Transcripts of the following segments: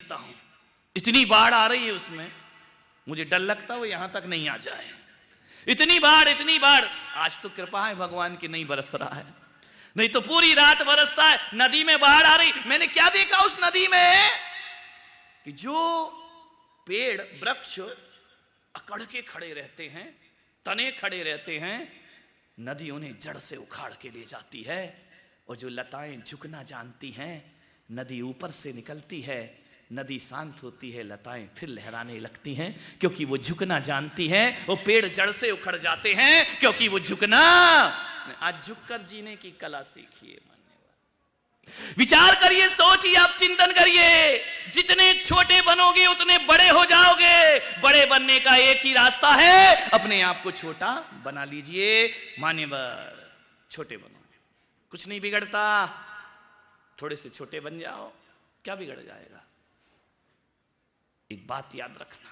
हूं, इतनी बाढ़ आ रही है उसमें, मुझे डर लगता है वो यहां तक नहीं आ जाए। इतनी बाढ़। आज तो कृपा है भगवान की, नहीं बरस रहा है, नहीं तो पूरी रात बरसता है। नदी में बाढ़ आ रही, मैंने क्या देखा उस नदी में कि जो पेड़ वृक्ष अकड़ के खड़े रहते हैं, तने खड़े रहते हैं, नदी उन्हें जड़ से उखाड़ के ले जाती है। और जो लताएं झुकना जानती हैं, नदी ऊपर से निकलती है, नदी शांत होती है, लताएं फिर लहराने लगती हैं, क्योंकि वो झुकना जानती हैं। वो पेड़ जड़ से उखड़ जाते हैं क्योंकि वो झुकना, आज झुककर जीने की कला सीखिए। विचार करिए, सोचिए, आप चिंतन करिए। जितने छोटे बनोगे उतने बड़े हो जाओगे। बड़े बनने का एक ही रास्ता है, अपने आप को छोटा बना लीजिए। मान्यवर, छोटे बनोगे कुछ नहीं बिगड़ता, थोड़े से छोटे बन जाओ, क्या बिगड़ जाएगा। एक बात याद रखना,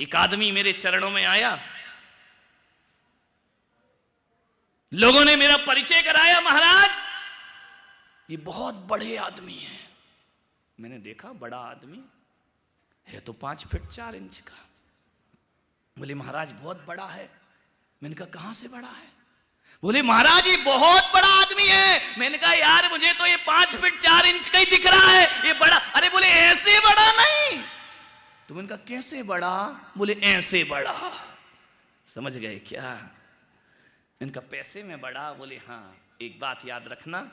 एक आदमी मेरे चरणों में आया, लोगों ने मेरा परिचय कराया, महाराज ये बहुत बड़े आदमी हैं। मैंने देखा बड़ा आदमी है तो 5 फीट 4 इंच का। बोले महाराज बहुत बड़ा है। मैंने कहा कहां से बड़ा है? बोले महाराज ये बहुत बड़ा आदमी है। मैंने कहा यार मुझे तो ये 5 फीट 4 इंच का ही दिख रहा है, ये बड़ा। अरे बोले ऐसे बड़ा नहीं। तो मैंने कहा कैसे बड़ा? बोले ऐसे बड़ा। समझ गए क्या? इनका पैसे में बड़ा? बोले हाँ। एक बात याद रखना,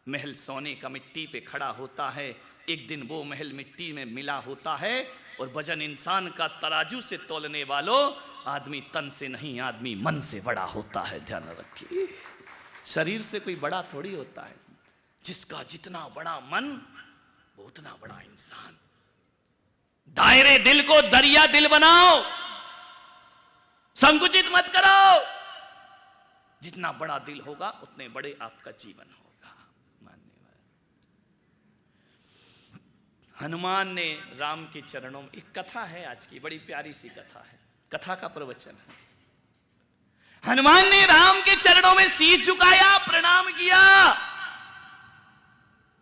महल सोने का मिट्टी पे खड़ा होता है, एक दिन वो महल मिट्टी में मिला होता है। और वजन इंसान का तराजू से तोलने वालों, आदमी तन से नहीं, आदमी मन से बड़ा होता है। ध्यान रखिए, शरीर से कोई बड़ा थोड़ी होता है। जिसका जितना बड़ा मन, वो उतना बड़ा इंसान। दायरे दिल को दरिया दिल बनाओ, संकुचित मत करो। जितना बड़ा दिल होगा उतने बड़े आपका जीवन होगा। हनुमान ने राम के चरणों में, एक कथा है आज की, बड़ी प्यारी सी कथा है, कथा का प्रवचन है। हनुमान ने राम के चरणों में शीश झुकाया, प्रणाम किया,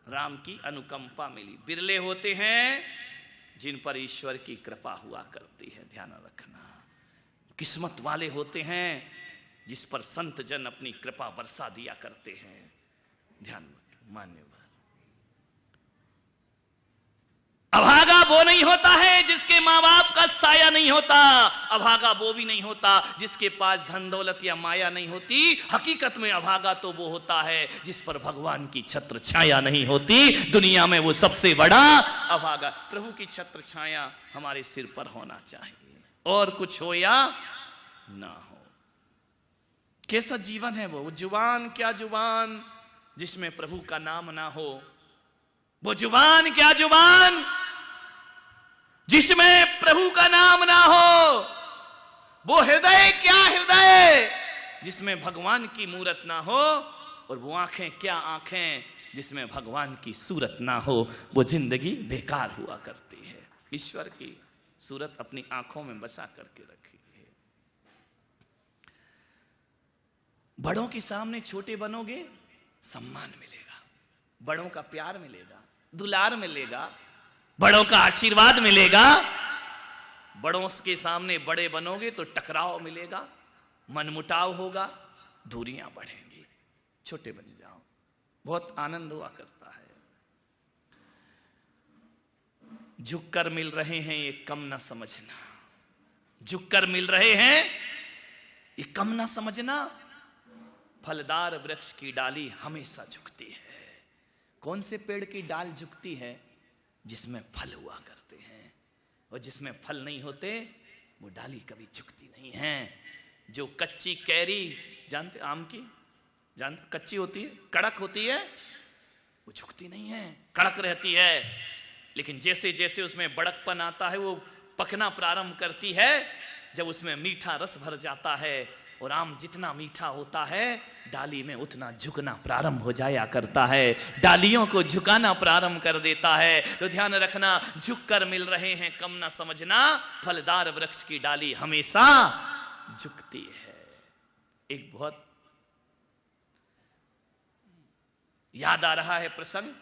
राम की अनुकंपा मिली। बिरले होते हैं जिन पर ईश्वर की कृपा हुआ करती है, ध्यान रखना। किस्मत वाले होते हैं जिस पर संत जन अपनी कृपा बरसा दिया करते हैं। ध्यान मान्यवर। अभागा वो नहीं होता है जिसके माँ बाप का साया नहीं होता। अभागा वो भी नहीं होता जिसके पास धन दौलत या माया नहीं होती। हकीकत में अभागा तो वो होता है जिस पर भगवान की छत्र छाया नहीं होती। दुनिया में वो सबसे बड़ा अभागा। प्रभु की छत्र छाया हमारे सिर पर होना चाहिए, और कुछ हो या ना हो। कैसा जीवन है वो जुबान, क्या जुबान जिसमें प्रभु का नाम ना हो। वो जुबान, क्या जुबान जिसमें प्रभु का नाम ना हो। वो हृदय, क्या हृदय जिसमें भगवान की मूरत ना हो। और वो आंखें, क्या आंखें जिसमें भगवान की सूरत ना हो। वो जिंदगी बेकार हुआ करती है। ईश्वर की सूरत अपनी आंखों में बसा करके रखी है। बड़ों के सामने छोटे बनोगे, सम्मान मिलेगा, बड़ों का प्यार मिलेगा, दुलार मिलेगा, बड़ों का आशीर्वाद मिलेगा। बड़ों के सामने बड़े बनोगे तो टकराव मिलेगा, मनमुटाव होगा, दूरियां बढ़ेंगी। छोटे बन जाओ, बहुत आनंद हुआ करता है। झुककर मिल रहे हैं ये कम ना समझना, झुककर मिल रहे हैं ये कम ना समझना। फलदार वृक्ष की डाली हमेशा झुकती है। कौन से पेड़ की डाल झुकती है? जिसमें फल हुआ करते हैं, और जिसमें फल नहीं होते वो डाली कभी झुकती नहीं है। जो कच्ची कैरी जानते, आम की जानते, कच्ची होती है, कड़क होती है, वो झुकती नहीं है, कड़क रहती है। लेकिन जैसे जैसे उसमें बड़कपन आता है, वो पकना प्रारंभ करती है। जब उसमें मीठा रस भर जाता है, और आम जितना मीठा होता है, डाली में उतना झुकना प्रारंभ हो जाया करता है, डालियों को झुकाना प्रारंभ कर देता है। तो ध्यान रखना, झुककर मिल रहे हैं कम ना समझना। फलदार वृक्ष की डाली हमेशा झुकती है। एक बहुत याद आ रहा है प्रसंग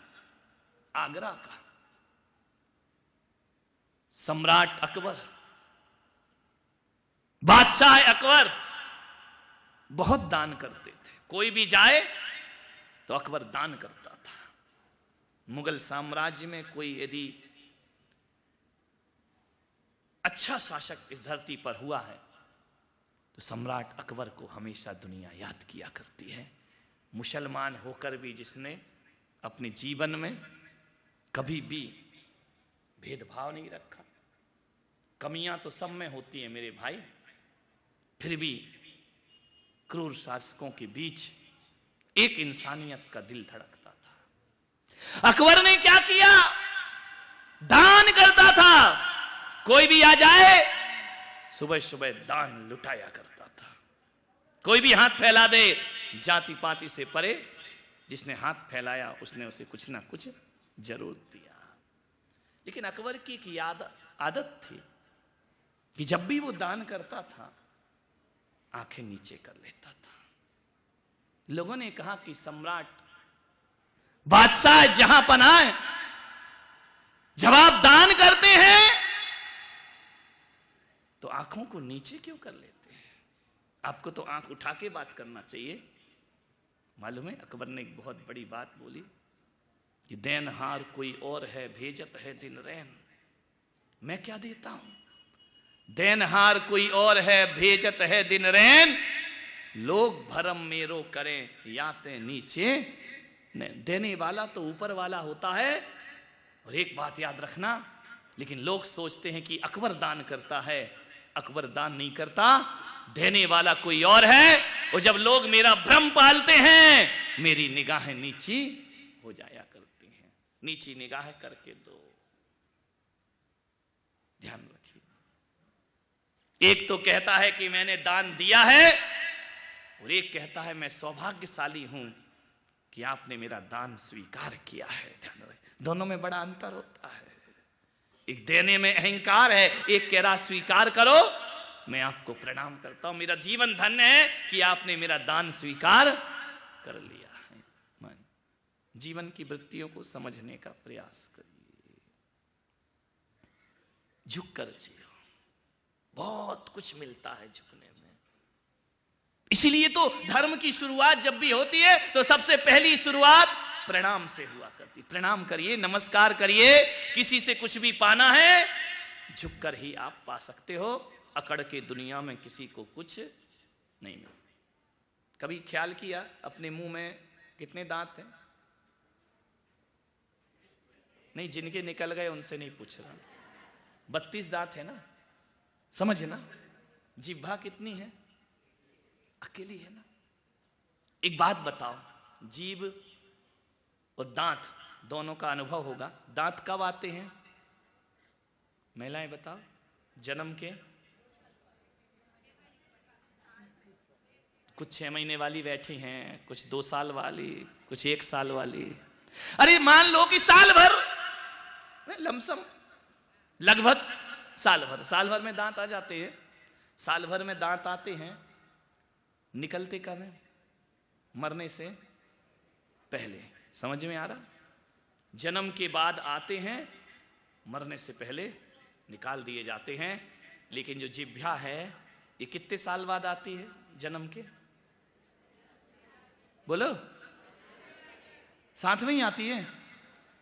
आगरा का। सम्राट अकबर, बादशाह अकबर बहुत दान करते थे। कोई भी जाए तो अकबर दान करता था। मुगल साम्राज्य में कोई यदि अच्छा शासक इस धरती पर हुआ है तो सम्राट अकबर को हमेशा दुनिया याद किया करती है। मुसलमान होकर भी जिसने अपने जीवन में कभी भी भेदभाव नहीं रखा। कमियां तो सब में होती हैं मेरे भाई, फिर भी क्रूर शासकों के बीच एक इंसानियत का दिल धड़कता था। अकबर ने क्या किया? दान करता था। कोई भी आ जाए सुबह सुबह दान लुटाया करता था। कोई भी हाथ फैला दे, जाति पाति से परे, जिसने हाथ फैलाया उसने उसे कुछ ना कुछ जरूर दिया। लेकिन अकबर की एक आदत थी कि जब भी वो दान करता था आंखें नीचे कर लेता था। लोगों ने कहा कि सम्राट, बादशाह जहां पनाह, जब आप दान करते हैं तो आंखों को नीचे क्यों कर लेते हैं? आपको तो आंख उठा के बात करना चाहिए। मालूम है अकबर ने एक बहुत बड़ी बात बोली कि देनहार कोई और है, भेजत है दिन रैन। मैं क्या देता हूं? देनहार कोई और है, भेजत है दिन रैन। लोग भरम मेरो करें, याते नीचे न। देने वाला तो ऊपर वाला होता है। और एक बात याद रखना, लेकिन लोग सोचते हैं कि अकबर दान करता है। अकबर दान नहीं करता, देने वाला कोई और है। और जब लोग मेरा भ्रम पालते हैं, मेरी निगाहें नीची हो जाया करती हैं। नीची निगाह करके दो, ध्यान रखिए। एक तो कहता है कि मैंने दान दिया है, और एक कहता है मैं सौभाग्यशाली हूं कि आपने मेरा दान स्वीकार किया है। ध्यान रखिए, दोनों में बड़ा अंतर होता है। एक देने में अहंकार है, एक कह रहा स्वीकार करो, मैं आपको प्रणाम करता हूं, मेरा जीवन धन्य है कि आपने मेरा दान स्वीकार कर लिया है। जीवन की वृत्तियों को समझने का प्रयास करिए, झुक कर जियो। बहुत कुछ मिलता है झुकने में। इसीलिए तो धर्म की शुरुआत जब भी होती है तो सबसे पहली शुरुआत प्रणाम से हुआ करती। प्रणाम करिए, नमस्कार करिए। किसी से कुछ भी पाना है झुककर ही आप पा सकते हो। अकड़ के दुनिया में किसी को कुछ नहीं मिलता। कभी ख्याल किया अपने मुंह में कितने दांत हैं? नहीं, जिनके निकल गए उनसे नहीं पूछ रहा। 32 दांत है ना, समझ ना। जिह्वा कितनी है? अकेली है ना। एक बात बताओ, जीभ और दांत दोनों का अनुभव होगा। दांत कब आते हैं? महिलाएं बताओ। जन्म के कुछ 6 महीने वाली बैठी हैं, कुछ 2 साल वाली, कुछ 1 साल वाली। अरे मान लो कि साल भर में, लमसम लगभग साल भर में दांत आ जाते हैं। साल भर में दांत आते हैं, निकलते कब है? मरने से पहले। समझ में आ रहा? जन्म के बाद आते हैं, मरने से पहले निकाल दिए जाते हैं। लेकिन जो जिह्वा है ये कितने साल बाद आती है? जन्म के बोलो, साथ में ही आती है।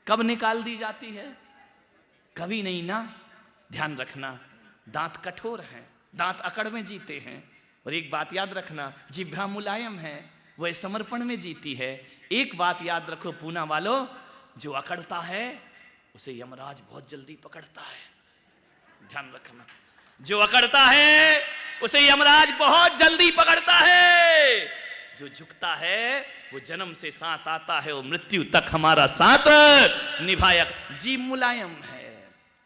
कब निकाल दी जाती है? कभी नहीं ना। ध्यान रखना, दांत कठोर हैं, दांत अकड़ में जीते हैं। और एक बात याद रखना, जिह्वा मुलायम है, वह समर्पण में जीती है। एक बात याद रखो पूना वालों, जो अकड़ता है उसे यमराज बहुत जल्दी पकड़ता है। ध्यान रखना, जो अकड़ता है उसे यमराज बहुत जल्दी पकड़ता है। जो झुकता है वो जन्म से साथ आता है, वो मृत्यु तक हमारा साथ निभाया। जीभ मुलायम है।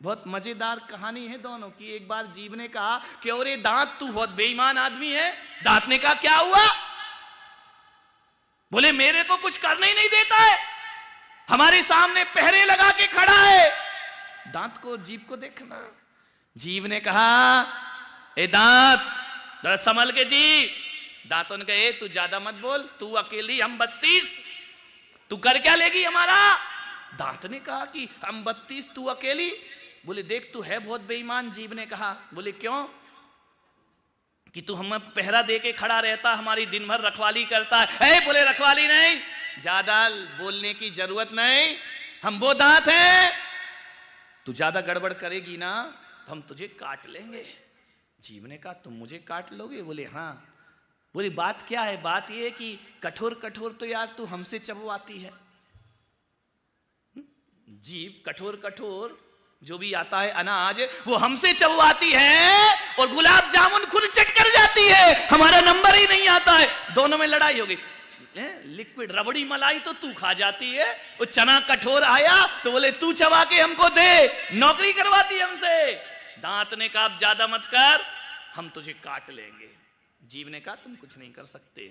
बहुत मजेदार कहानी है दोनों की। एक बार जीभ ने कहा कि अरे दांत, तू बहुत बेईमान आदमी है। दांत ने कहा क्या हुआ? बोले मेरे को कुछ करने ही नहीं देता है, हमारे सामने पहरे लगा के खड़ा है। दांत को, जीभ को देखना। जीभ ने कहा ए दांत जरा संभल के जी। दांतों ने कहा तू ज्यादा मत बोल, तू अकेली, हम 32, तू कर क्या लेगी हमारा? दांत ने कहा कि हम 32, तू अकेली। बोले देख तू है बहुत बेईमान। जीव ने कहा, बोले क्यों? कि तू हमें पहरा दे के खड़ा रहता, हमारी दिन भर रखवाली करता है। बोले रखवाली नहीं, ज्यादा बोलने की जरूरत नहीं, हम वो दांत हैं, तू ज्यादा गड़बड़ करेगी ना तो हम तुझे काट लेंगे। जीव ने कहा तुम मुझे काट लोगे? बोले हाँ। बोले बात क्या है? बात ये है कि कठोर कठोर तो यार तू हमसे चबवाती है। जीव कठोर कठोर जो भी आता है अनाज वो हमसे चबवाती है और गुलाब जामुन खुद चट कर जाती है, हमारा नंबर ही नहीं आता है। दोनों में लड़ाई हो गई। लिक्विड रबड़ी मलाई तो तू खा जाती है, वो चना कठोर आया तो बोले तू चबा के हमको दे, नौकरी करवाती हमसे। दांत ने कहा अब ज्यादा मत कर, हम तुझे काट लेंगे। जीव ने कहा तुम कुछ नहीं कर सकते।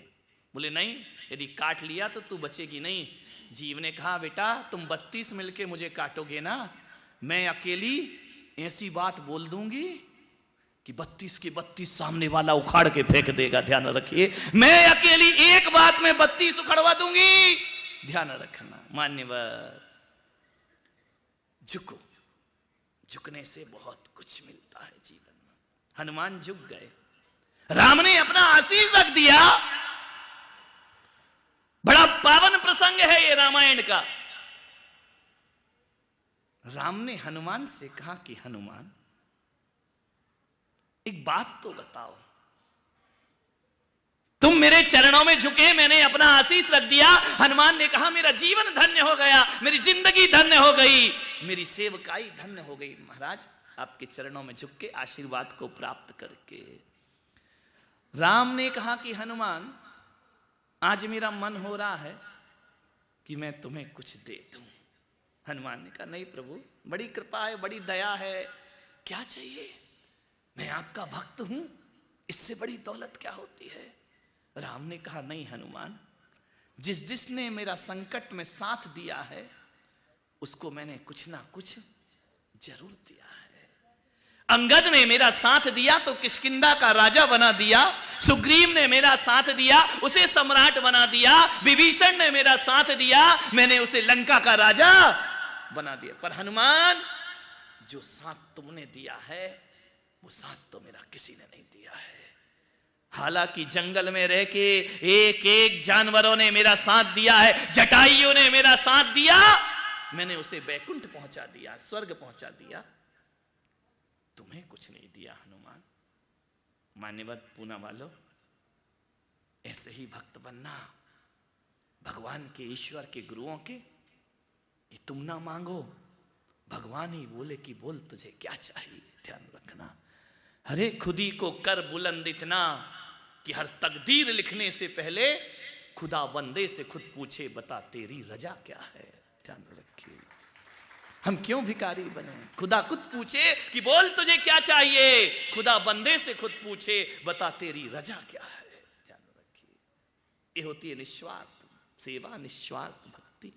बोले नहीं, यदि काट लिया तो तू बचेगी नहीं। जीव ने कहा बेटा तुम 32 मिलके मुझे काटोगे ना, मैं अकेली ऐसी बात बोल दूंगी कि 32 के 32 सामने वाला उखाड़ के फेंक देगा। ध्यान रखिए, मैं अकेली एक बात में 32 उखड़वा दूंगी। ध्यान रखना मान्यवर, झुको, झुकने से बहुत कुछ मिलता है जीवन में। हनुमान झुक गए, राम ने अपना आशीष रख दिया। बड़ा पावन प्रसंग है ये रामायण का। राम ने हनुमान से कहा कि हनुमान एक बात तो बताओ, तुम मेरे चरणों में झुके, मैंने अपना आशीष रख दिया। हनुमान ने कहा मेरा जीवन धन्य हो गया, मेरी जिंदगी धन्य हो गई, मेरी सेवकाई धन्य हो गई। महाराज आपके चरणों में झुक के आशीर्वाद को प्राप्त करके। राम ने कहा कि हनुमान आज मेरा मन हो रहा है कि मैं तुम्हें कुछ दे दूं। हनुमान ने कहा नहीं प्रभु, बड़ी कृपा है, बड़ी दया है, क्या चाहिए? मैं आपका भक्त हूं, इससे बड़ी दौलत क्या होती है? राम ने कहा नहीं हनुमान, जिसने मेरा संकट में साथ दिया है उसको मैंने कुछ ना कुछ जरूर दिया है। अंगद ने मेरा साथ दिया तो किष्किंधा का राजा बना दिया, सुग्रीव ने मेरा साथ दिया उसे सम्राट बना दिया, विभीषण ने मेरा साथ दिया मैंने उसे लंका का राजा बना दिया। पर हनुमान जो साथ तुमने दिया है वो साथ तो मेरा किसी ने नहीं दिया है। हालांकि जंगल में रह के एक एक जानवरों ने मेरा साथ दिया है, जटाइयों ने मेरा साथ दिया, मैंने उसे बैकुंठ पहुंचा दिया, स्वर्ग पहुंचा दिया, तुम्हें कुछ नहीं दिया हनुमान। मान्यवर पूना वालों, ऐसे ही भक्त बनना भगवान के, ईश्वर के, गुरुओं के, कि तुम ना मांगो, भगवान ही बोले कि बोल तुझे क्या चाहिए। ध्यान रखना, अरे खुदी को कर बुलंद इतना कि हर तकदीर लिखने से पहले खुदा बंदे से खुद पूछे बता तेरी रजा क्या है। ध्यान रखिए, हम क्यों भिखारी बने? खुदा खुद पूछे कि बोल तुझे क्या चाहिए, खुदा बंदे से खुद पूछे बता तेरी रजा क्या है। ध्यान रखिए, ये होती है निस्वार्थ सेवा, निस्वार्थ भक्ति।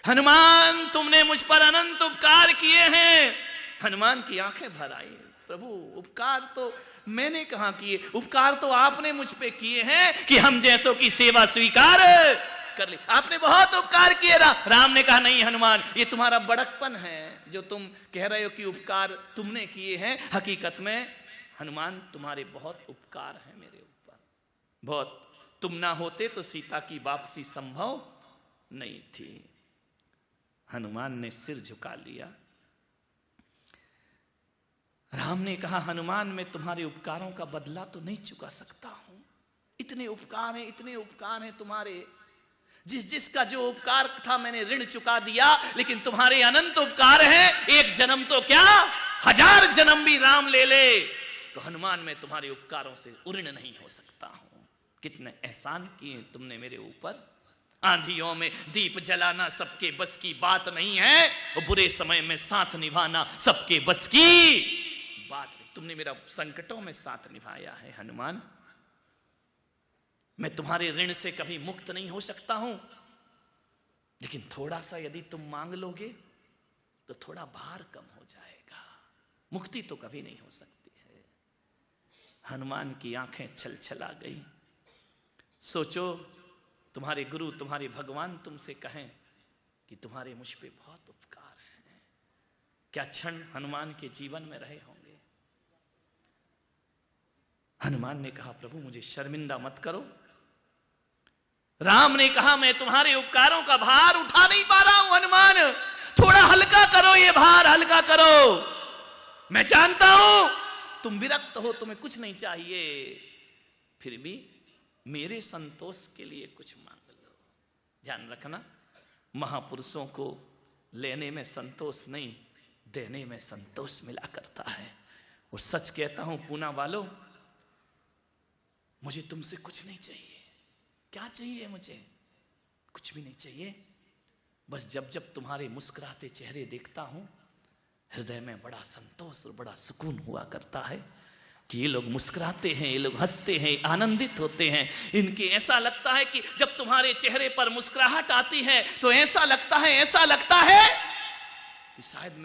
हनुमान तुमने मुझ पर अनंत उपकार किए हैं। हनुमान की आंखें भर आई, प्रभु उपकार तो मैंने कहां किए, उपकार तो आपने मुझ पे किए हैं कि हम जैसों की सेवा स्वीकार कर ली। आपने बहुत उपकार किए। राम ने कहा नहीं हनुमान, ये तुम्हारा बड़कपन है जो तुम कह रहे हो कि उपकार तुमने किए हैं। हकीकत में हनुमान तुम्हारे बहुत उपकार हैं मेरे ऊपर, बहुत। तुम ना होते तो सीता की वापसी संभव नहीं थी। हनुमान ने सिर झुका लिया। राम ने कहा हनुमान मैं तुम्हारे उपकारों का बदला तो नहीं चुका सकता हूं, इतने उपकार हैं, इतने उपकार हैं तुम्हारे, जिसका जो उपकार था मैंने ऋण चुका दिया, लेकिन तुम्हारे अनंत उपकार हैं, एक जन्म तो क्या 1000 जन्म भी राम ले ले तो हनुमान मैं तुम्हारे उपकारों से उऋण नहीं हो सकता हूं। कितने एहसान किए तुमने मेरे ऊपर। आंधियों में दीप जलाना सबके बस की बात नहीं है, और बुरे समय में साथ निभाना सबके बस की बात नहीं। तुमने मेरा संकटों में साथ निभाया है हनुमान, मैं तुम्हारे ऋण से कभी मुक्त नहीं हो सकता हूं, लेकिन थोड़ा सा यदि तुम मांग लोगे तो थोड़ा भार कम हो जाएगा, मुक्ति तो कभी नहीं हो सकती है। हनुमान की आंखें छलछला गई। सोचो तुम्हारे गुरु, तुम्हारे भगवान तुमसे कहें कि तुम्हारे मुझ पे बहुत उपकार हैं, क्या क्षण हनुमान के जीवन में रहे होंगे। हनुमान ने कहा प्रभु मुझे शर्मिंदा मत करो। राम ने कहा मैं तुम्हारे उपकारों का भार उठा नहीं पा रहा हूं हनुमान, थोड़ा हल्का करो, ये भार हल्का करो। मैं जानता हूं तुम विरक्त हो, तुम्हें कुछ नहीं चाहिए, फिर भी मेरे संतोष के लिए कुछ मांग लो। ध्यान रखना, महापुरुषों को लेने में संतोष नहीं, देने में संतोष मिला करता है। और सच कहता हूं पूना वालों, मुझे तुमसे कुछ नहीं चाहिए। क्या चाहिए मुझे? कुछ भी नहीं चाहिए। बस जब जब तुम्हारे मुस्कुराते चेहरे देखता हूं, हृदय में बड़ा संतोष और बड़ा सुकून हुआ करता है कि ये लोग मुस्कुराते हैं, ये लोग हंसते हैं, आनंदित होते हैं। इनके ऐसा लगता है कि जब तुम्हारे चेहरे पर मुस्कुराहट आती है तो ऐसा लगता है कि शायद